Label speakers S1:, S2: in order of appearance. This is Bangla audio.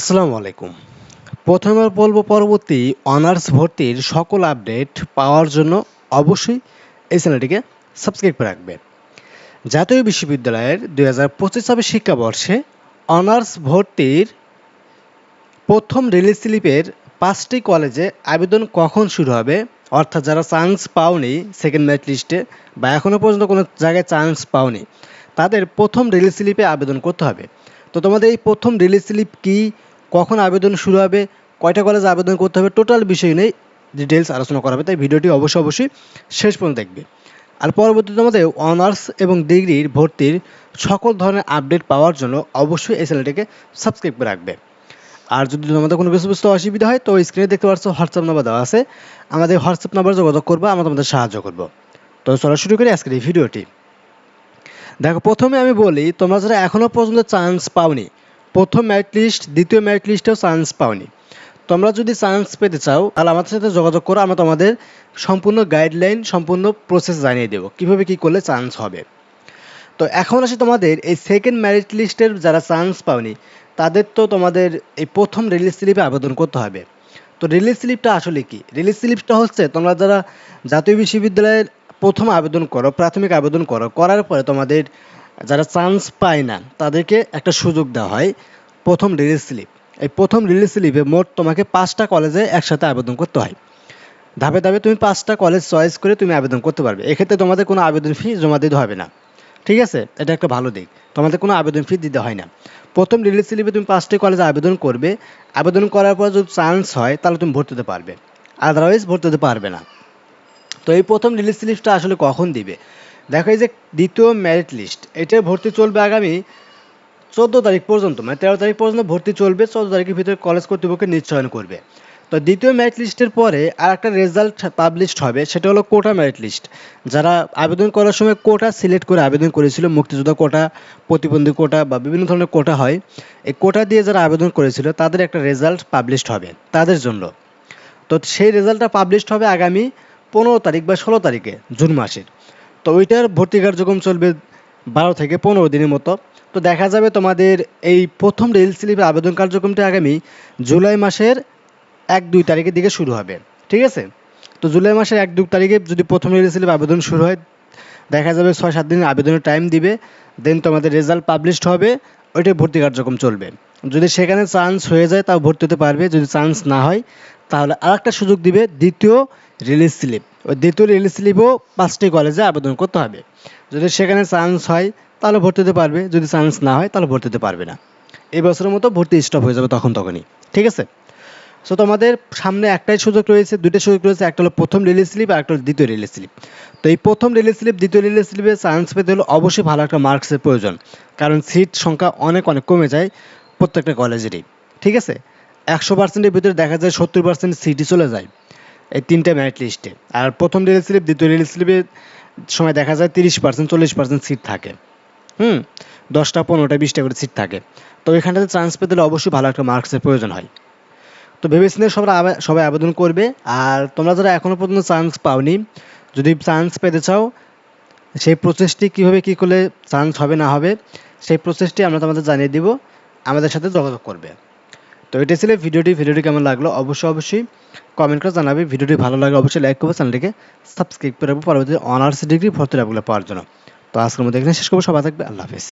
S1: আসসালামু আলাইকুম। প্রথমে বলবো পরবর্তী অনার্স ভর্তির সকল আপডেট পাওয়ার জন্য অবশ্যই এই চ্যানেলটিকে সাবস্ক্রাইব করে রাখবেন। জাতীয় বিশ্ববিদ্যালয়ের 2025-26 শিক্ষাবর্ষে অনার্স ভর্তির প্রথম রিলিজ স্লিপের 5টি কলেজে আবেদন কখন শুরু হবে, অর্থাৎ যারা চান্স পাওনি সেকেন্ড মেরিট লিস্টে বা এখনও পর্যন্ত কোনো জায়গায় চান্স পাওনি তাদের প্রথম রিলিজ স্লিপে আবেদন করতে হবে। তো তোমাদের এই প্রথম রিলিজ স্লিপ কী, কখন আবেদন শুরু হবে, কয়টা কলেজে আবেদন করতে হবে, টোটাল বিষয় নিয়ে ডিটেলস আলোচনা করা হবে, তাই ভিডিওটি অবশ্যই শেষ পর্যন্ত দেখবে। আর পরবর্তীতে তোমাদের অনার্স এবং ডিগ্রির ভর্তির সকল ধরনের আপডেট পাওয়ার জন্য অবশ্যই এই চ্যানেলটিকে সাবস্ক্রাইব করে রাখবে। আর যদি তোমাদের কোনো কিছু বুঝতে অসুবিধা হয় তো স্ক্রিনে দেখতে পাচ্ছ হোয়াটসঅ্যাপ নাম্বার দেওয়া আছে, আমাদের হোয়াটসঅ্যাপ নাম্বার যোগাযোগ করবো, আমরা তোমাদের সাহায্য করব। তো চলো শুরু করি আজকের এই ভিডিওটি। দেখো, প্রথমে আমি বলি তোমরা যারা এখনও পর্যন্ত চান্স পাওনি, প্রথম মেরিট লিস্ট দ্বিতীয় মেরিট লিস্টেও চান্স পাওনি, তোমরা যদি চান্স পেতে চাও তাহলে আমাদের সাথে যোগাযোগ করো, আমরা তোমাদের সম্পূর্ণ গাইডলাইন সম্পূর্ণ প্রসেস জানিয়ে দেবো কীভাবে কী করলে চান্স হবে। তো এখন আসি তোমাদের এই সেকেন্ড মেরিট লিস্টের যারা চান্স পাওনি তাদের তো তোমাদের এই প্রথম রিলিজ স্লিপে আবেদন করতে হবে। তো রিলিজ স্লিপটা আসলে কি? রিলিজ স্লিপটা হচ্ছে তোমরা যারা জাতীয় বিশ্ববিদ্যালয়ের প্রথম আবেদন করো, প্রাথমিক আবেদন করো, করার পরে তোমাদের যারা চান্স পায় না তাদেরকে একটা সুযোগ দেওয়া হয় প্রথম রিলিজ স্লিপ। এই প্রথম রিলিজ স্লিপে মোট তোমাকে 5টা কলেজে একসাথে আবেদন করতে হয়। ধাপে ধাপে তুমি 5টা কলেজ চয়েস করে তুমি আবেদন করতে পারবে। এক্ষেত্রে তোমাদের কোনো আবেদন ফি জমা দিতে হবে না, ঠিক আছে? এটা একটা ভালো দিক, তোমাদের কোনো আবেদন ফি দিতে হয় না। প্রথম রিলিজ স্লিপে তুমি 5টি কলেজে আবেদন করবে, আবেদন করার পর যদি চান্স হয় তাহলে তুমি ভর্তি হতে পারবে, আদারওয়াইজ ভর্তি হতে পারবে না। তো এই প্রথম রিলিজ স্লিপটা আসলে কখন দিবে? দেখো, এই যে দ্বিতীয় মেরিট লিস্ট, এটার ভর্তি চলবে আগামী 14 তারিখ পর্যন্ত, মানে 13 তারিখ পর্যন্ত ভর্তি চলবে। 14 তারিখের ভিতরে কলেজ কর্তৃপক্ষ নিশ্চয়ন করবে। তো দ্বিতীয় মেরিট লিস্টের পরে আর একটা রেজাল্ট পাবলিশড হবে, সেটা হলো কোটা মেরিট লিস্ট। যারা আবেদন করার সময় কোটা সিলেক্ট করে আবেদন করেছিল, মুক্তিযোদ্ধা কোটা, প্রতিবন্ধী কোটা বা বিভিন্ন ধরনের কোটা হয়, এই কোটা দিয়ে যারা আবেদন করেছিল তাদের একটা রেজাল্ট পাবলিশড হবে তাদের জন্য। তো সেই রেজাল্টটা পাবলিশড হবে আগামী 15 তারিখ বা 16 তারিখে জুন মাসের। তো ওইটার ভর্তি কার্যক্রম চলবে 12 থেকে 15 দিনের মতো। তো দেখা যাবে তোমাদের এই প্রথম রিলিজ স্লিপের আবেদন কার্যক্রমটা আগামী জুলাই মাসের 1-2 তারিখের দিকে শুরু হবে, ঠিক আছে? তো জুলাই মাসের 1-2 তারিখে যদি প্রথম রিলিজ স্লিপ আবেদন শুরু হয়, দেখা যাবে 6-7 দিনের আবেদনের টাইম দিবে, দেন তোমাদের রেজাল্ট পাবলিশড হবে, ওইটাই ভর্তি কার্যক্রম চলবে। যদি সেখানে চান্স হয়ে যায় তাও ভর্তি হতে পারবে, যদি চান্স না হয় তাহলে আরেকটা সুযোগ দিবে দ্বিতীয় রিলিজ স্লিপ। ওই দ্বিতীয় রিলিজ স্লিপও 5টি কলেজে আবেদন করতে হবে। যদি সেখানে চান্স হয় তাহলে ভর্তি হতে পারবে, যদি চান্স না হয় তাহলে ভর্তি হতে পারবে না। এই বছরের মতো ভর্তি স্টপ হয়ে যাবে তখনই, ঠিক আছে? সো তোমাদের সামনে একটাই সুযোগ রয়েছে, দুইটা সুযোগ রয়েছে, একটা হলো প্রথম রিলিজ স্লিপ আর একটা হলো দ্বিতীয় রিলিজ স্লিপ। তো এই প্রথম রিলিজ স্লিপ দ্বিতীয় রিলিজ স্লিপে চান্স পেতে হলে অবশ্যই ভালো একটা মার্কসের প্রয়োজন, কারণ সিট সংখ্যা অনেক কমে যায় প্রত্যেকটা কলেজেরই, ঠিক আছে? 100%-এর ভিতরে দেখা যায় 70% সিটই চলে যায় এই 3টে মেরিট লিস্টে। আর প্রথম রিলিজ স্লিপ দ্বিতীয় রিলিজ স্লিপের সময় দেখা যায় 30% 40% সিট থাকে, 10টা 15টা 20টা করে সিট থাকে। তো এখানটাতে চান্স পেতে হলে অবশ্যই ভালো একটা মার্কসের প্রয়োজন হয়। তো ভেবেচিন্তে সবাই আবেদন করবে। আর তোমরা যারা এখনও পর্যন্ত চান্স পাওনি, যদি চান্স পেতে চাও, সেই প্রসেসটি কীভাবে কী করলে চান্স হবে না হবে সেই প্রসেসটি আমরা তোমাদের জানিয়ে দিব, আমাদের সাথে যোগাযোগ করবে। তো এটাই ছিল ভিডিওটি কেমন লাগলো অবশ্যই কমেন্ট করে জানাবে। ভিডিওটি ভালো লাগলে অবশ্যই লাইক করবে, চ্যানেলটিকে সাবস্ক্রাইব করে রাখবো পরবর্তী অনার্স ডিগ্রি ভর্তির আপডেটগুলো পাওয়ার জন্য। তো আজকের মধ্যে এখানে শেষ করবো। সবাই থাকবে, আল্লাহ হাফেজ।